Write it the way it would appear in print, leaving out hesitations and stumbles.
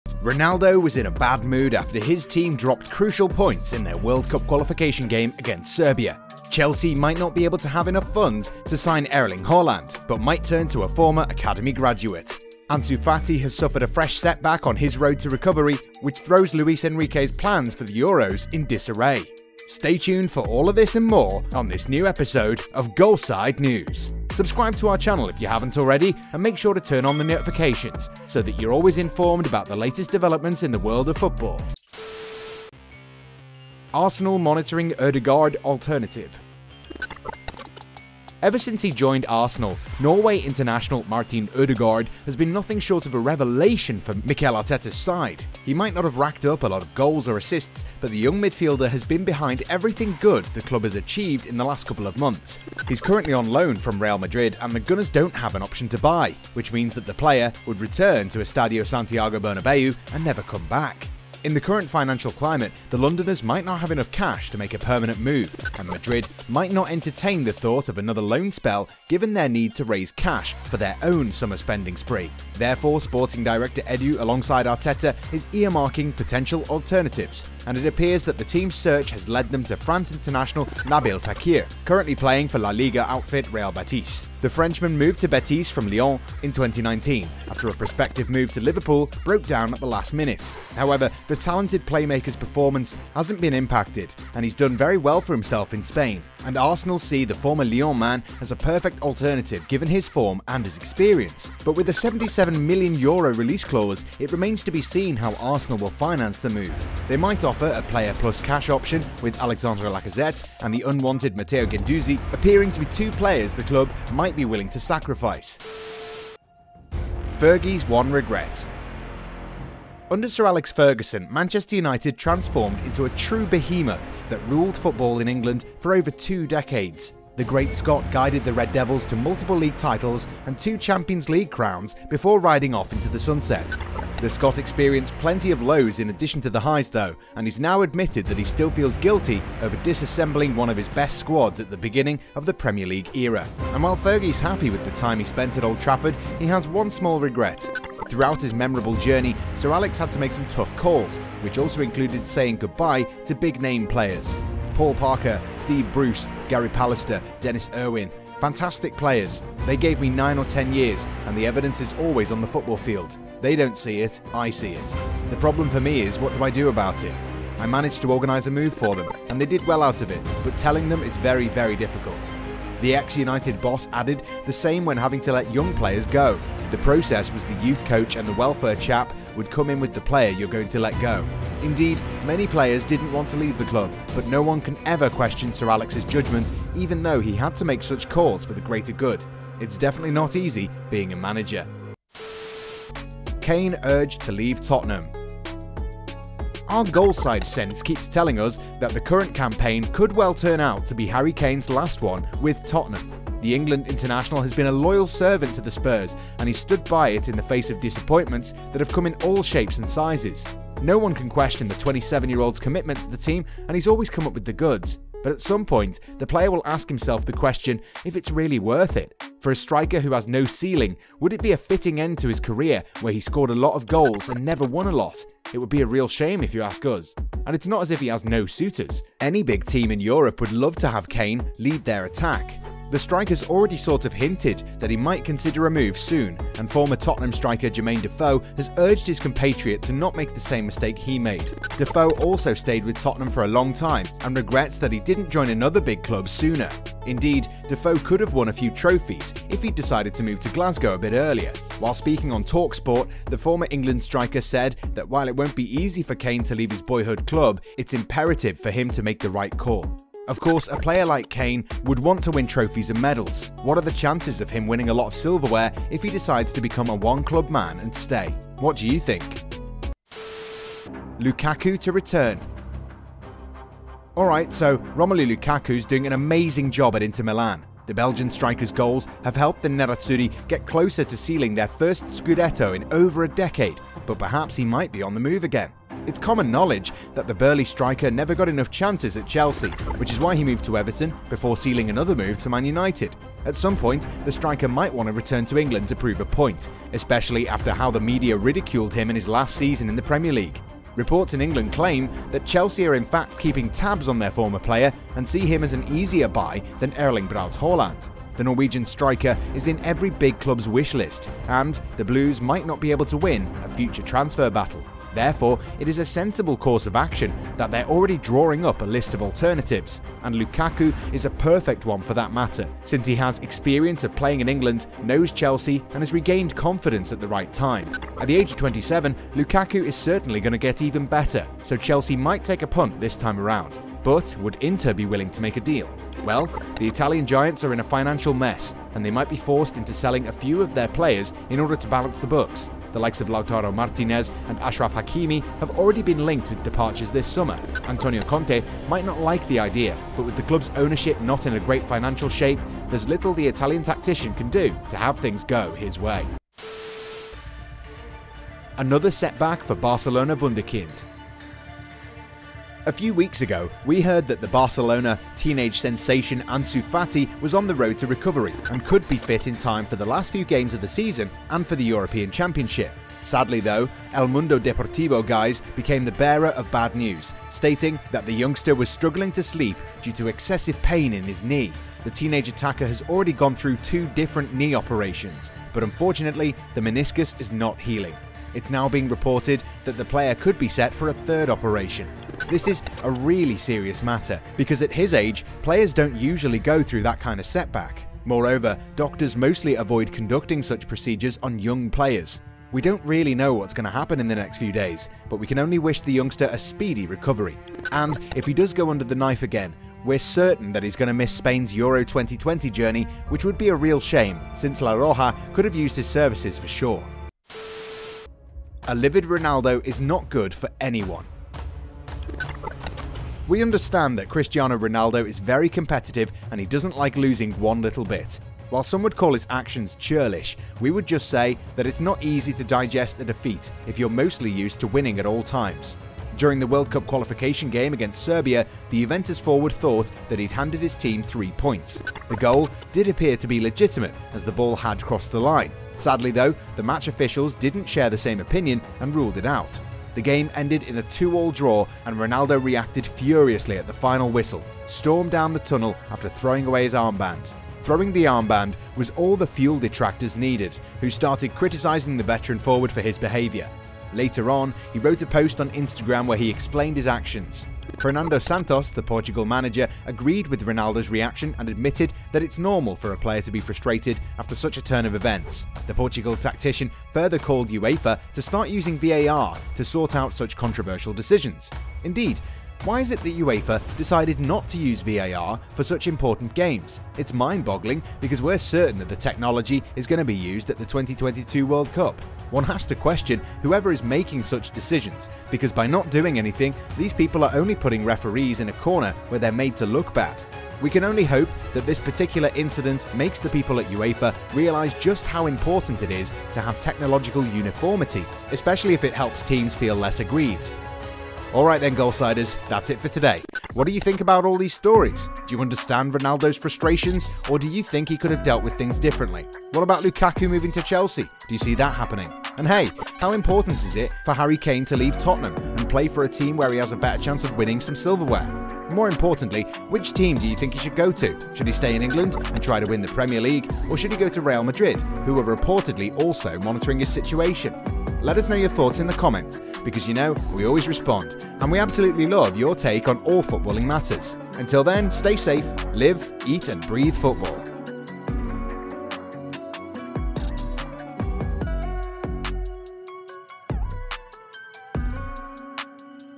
Ronaldo was in a bad mood after his team dropped crucial points in their World Cup qualification game against Serbia. Chelsea might not be able to have enough funds to sign Erling Haaland, but might turn to a former academy graduate. Ansu Fati has suffered a fresh setback on his road to recovery, which throws Luis Enrique's plans for the Euros in disarray. Stay tuned for all of this and more on this new episode of Goalside News. Subscribe to our channel if you haven't already, and make sure to turn on the notifications so that you're always informed about the latest developments in the world of football. Arsenal monitoring Odegaard alternative. Ever since he joined Arsenal, Norway international Martin Odegaard has been nothing short of a revelation for Mikel Arteta's side. He might not have racked up a lot of goals or assists, but the young midfielder has been behind everything good the club has achieved in the last couple of months. He's currently on loan from Real Madrid, and the Gunners don't have an option to buy, which means that the player would return to Estadio Santiago Bernabeu and never come back. In the current financial climate, the Londoners might not have enough cash to make a permanent move, and Madrid might not entertain the thought of another loan spell given their need to raise cash for their own summer spending spree. Therefore, sporting director Edu alongside Arteta is earmarking potential alternatives, and it appears that the team's search has led them to France international Nabil Fekir, currently playing for La Liga outfit Real Betis. The Frenchman moved to Betis from Lyon in 2019 after a prospective move to Liverpool broke down at the last minute. However, the talented playmaker's performance hasn't been impacted, and he's done very well for himself in Spain, and Arsenal see the former Lyon man as a perfect alternative given his form and his experience. But with a €77 million release clause, it remains to be seen how Arsenal will finance the move. They might offer a player plus cash option, with Alexandre Lacazette and the unwanted Matteo Guendouzi appearing to be two players the club might be willing to sacrifice. Fergies' one regret. Under Sir Alex Ferguson, Manchester United transformed into a true behemoth that ruled football in England for over 2 decades. The great Scot guided the Red Devils to multiple league titles and 2 Champions League crowns before riding off into the sunset. The Scot experienced plenty of lows in addition to the highs though, and he's now admitted that he still feels guilty over disassembling one of his best squads at the beginning of the Premier League era. And while Fergie's happy with the time he spent at Old Trafford, he has one small regret. Throughout his memorable journey, Sir Alex had to make some tough calls, which also included saying goodbye to big-name players. Paul Parker, Steve Bruce, Gary Pallister, Dennis Irwin. Fantastic players. They gave me 9 or 10 years, and the evidence is always on the football field. They don't see it, I see it. The problem for me is, what do I do about it? I managed to organise a move for them, and they did well out of it, but telling them is very, very difficult. The ex-United boss added the same when having to let young players go. The process was the youth coach and the welfare chap would come in with the player you're going to let go. Indeed, many players didn't want to leave the club, but no one can ever question Sir Alex's judgment, even though he had to make such calls for the greater good. It's definitely not easy being a manager. Kane urged to leave Tottenham. Our Goalside sense keeps telling us that the current campaign could well turn out to be Harry Kane's last one with Tottenham. The England international has been a loyal servant to the Spurs, and he stood by it in the face of disappointments that have come in all shapes and sizes. No one can question the 27-year-old's commitment to the team, and he's always come up with the goods. But at some point, the player will ask himself the question if it's really worth it. For a striker who has no ceiling, would it be a fitting end to his career where he scored a lot of goals and never won a lot? It would be a real shame if you ask us. And it's not as if he has no suitors. Any big team in Europe would love to have Kane lead their attack. The striker's already sort of hinted that he might consider a move soon, and former Tottenham striker Jermaine Defoe has urged his compatriot to not make the same mistake he made. Defoe also stayed with Tottenham for a long time and regrets that he didn't join another big club sooner. Indeed, Defoe could have won a few trophies if he'd decided to move to Glasgow a bit earlier. While speaking on TalkSport, the former England striker said that while it won't be easy for Kane to leave his boyhood club, it's imperative for him to make the right call. Of course, a player like Kane would want to win trophies and medals. What are the chances of him winning a lot of silverware if he decides to become a one-club man and stay? What do you think? Lukaku to return. Alright, so Romelu Lukaku's doing an amazing job at Inter Milan. The Belgian striker's goals have helped the Nerazzurri get closer to sealing their first Scudetto in over a decade, but perhaps he might be on the move again. It's common knowledge that the burly striker never got enough chances at Chelsea, which is why he moved to Everton before sealing another move to Man United. At some point, the striker might want to return to England to prove a point, especially after how the media ridiculed him in his last season in the Premier League. Reports in England claim that Chelsea are in fact keeping tabs on their former player and see him as an easier buy than Erling Haaland. The Norwegian striker is in every big club's wish list, and the Blues might not be able to win a future transfer battle. Therefore, it is a sensible course of action that they're already drawing up a list of alternatives, and Lukaku is a perfect one for that matter, since he has experience of playing in England, knows Chelsea, and has regained confidence at the right time. At the age of 27, Lukaku is certainly going to get even better, so Chelsea might take a punt this time around. But would Inter be willing to make a deal? Well, the Italian giants are in a financial mess, and they might be forced into selling a few of their players in order to balance the books. The likes of Lautaro Martinez and Achraf Hakimi have already been linked with departures this summer. Antonio Conte might not like the idea, but with the club's ownership not in a great financial shape, there's little the Italian tactician can do to have things go his way. Another setback for Barcelona wunderkind. A few weeks ago, we heard that the Barcelona teenage sensation Ansu Fati was on the road to recovery and could be fit in time for the last few games of the season and for the European Championship. Sadly though, El Mundo Deportivo guys became the bearer of bad news, stating that the youngster was struggling to sleep due to excessive pain in his knee. The teenage attacker has already gone through 2 different knee operations, but unfortunately, the meniscus is not healing. It's now being reported that the player could be set for a 3rd operation. This is a really serious matter, because at his age, players don't usually go through that kind of setback. Moreover, doctors mostly avoid conducting such procedures on young players. We don't really know what's going to happen in the next few days, but we can only wish the youngster a speedy recovery. And if he does go under the knife again, we're certain that he's going to miss Spain's Euro 2020 journey, which would be a real shame, since La Roja could have used his services for sure. A livid Ronaldo is not good for anyone. We understand that Cristiano Ronaldo is very competitive and he doesn't like losing one little bit. While some would call his actions churlish, we would just say that it's not easy to digest a defeat if you're mostly used to winning at all times. During the World Cup qualification game against Serbia, the Juventus forward thought that he'd handed his team 3 points. The goal did appear to be legitimate as the ball had crossed the line. Sadly though, the match officials didn't share the same opinion and ruled it out. The game ended in a 2-2 draw and Ronaldo reacted furiously at the final whistle, stormed down the tunnel after throwing away his armband. Throwing the armband was all the fuel detractors needed, who started criticising the veteran forward for his behaviour. Later on, he wrote a post on Instagram where he explained his actions. Fernando Santos, the Portugal manager, agreed with Ronaldo's reaction and admitted that it's normal for a player to be frustrated after such a turn of events. The Portugal tactician further called UEFA to start using VAR to sort out such controversial decisions. Indeed, why is it that UEFA decided not to use VAR for such important games? It's mind-boggling because we're certain that the technology is going to be used at the 2022 World Cup. One has to question whoever is making such decisions, because by not doing anything, these people are only putting referees in a corner where they're made to look bad. We can only hope that this particular incident makes the people at UEFA realise just how important it is to have technological uniformity, especially if it helps teams feel less aggrieved. Alright then, Goalsiders, that's it for today. What do you think about all these stories? Do you understand Ronaldo's frustrations, or do you think he could have dealt with things differently? What about Lukaku moving to Chelsea? Do you see that happening? And hey, how important is it for Harry Kane to leave Tottenham and play for a team where he has a better chance of winning some silverware? More importantly, which team do you think he should go to? Should he stay in England and try to win the Premier League, or should he go to Real Madrid, who are reportedly also monitoring his situation? Let us know your thoughts in the comments, because you know, we always respond, and we absolutely love your take on all footballing matters. Until then, stay safe, live, eat and breathe football.